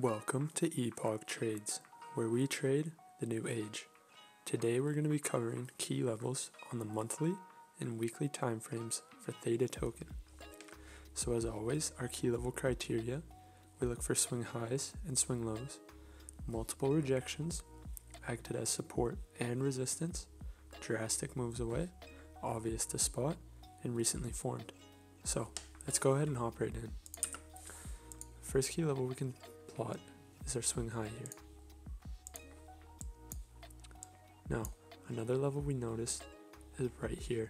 Welcome to Epoch Trades, where we trade the new age. Today we're going to be covering key levels on the monthly and weekly time frames for Theta token. So as always, our key level criteria, we look for swing highs and swing lows, multiple rejections, acted as support and resistance, drastic moves away, obvious to spot, and recently formed. So let's go ahead and hop right in. First key level we can plot is our swing high here. Now, another level we notice is right here,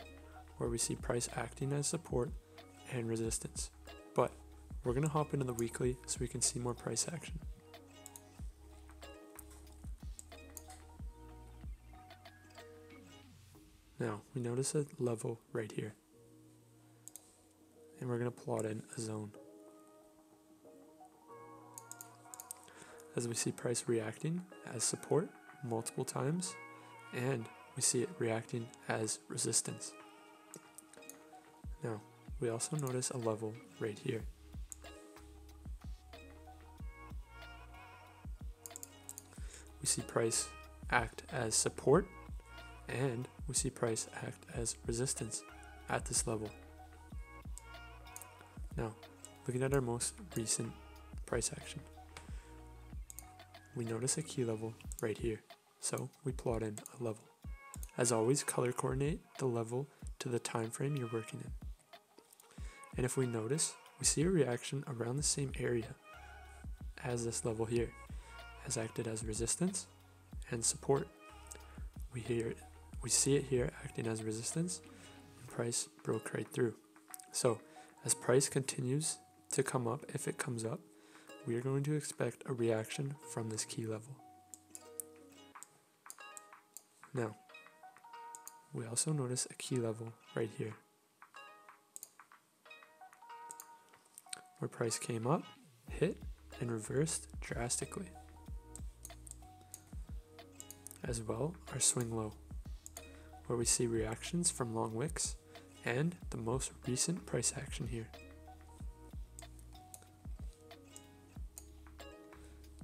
where we see price acting as support and resistance. But we're going to hop into the weekly so we can see more price action. Now, we notice a level right here, and we're going to plot in a zone. As we see price reacting as support multiple times, and we see it reacting as resistance. Now, we also notice a level right here. We see price act as support, and we see price act as resistance at this level. Now, looking at our most recent price action, we notice a key level right here, so we plot in a level. As always, color coordinate the level to the time frame you're working in. And if we notice, we see a reaction around the same area as this level here, as acted as resistance and support. We see it here acting as resistance, and price broke right through. So as price continues to come up, if it comes up, we are going to expect a reaction from this key level. Now, we also notice a key level right here, where price came up, hit, and reversed drastically. As well, our swing low, where we see reactions from long wicks and the most recent price action here.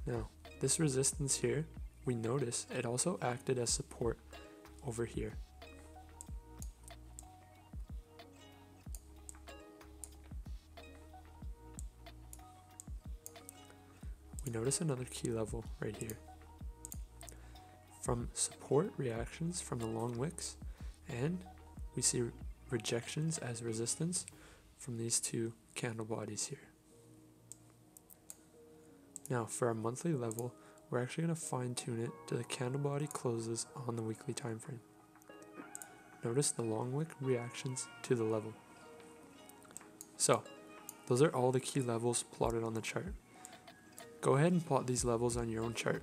Now, this resistance here, we notice it also acted as support over here. We notice another key level right here. From support reactions from the long wicks, and we see rejections as resistance from these two candle bodies here. Now, for our monthly level, we're actually going to fine tune it to the candle body closes on the weekly time frame. Notice the long wick reactions to the level. So, those are all the key levels plotted on the chart. Go ahead and plot these levels on your own chart.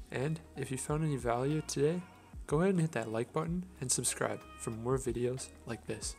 And if you found any value today, go ahead and hit that like button and subscribe for more videos like this.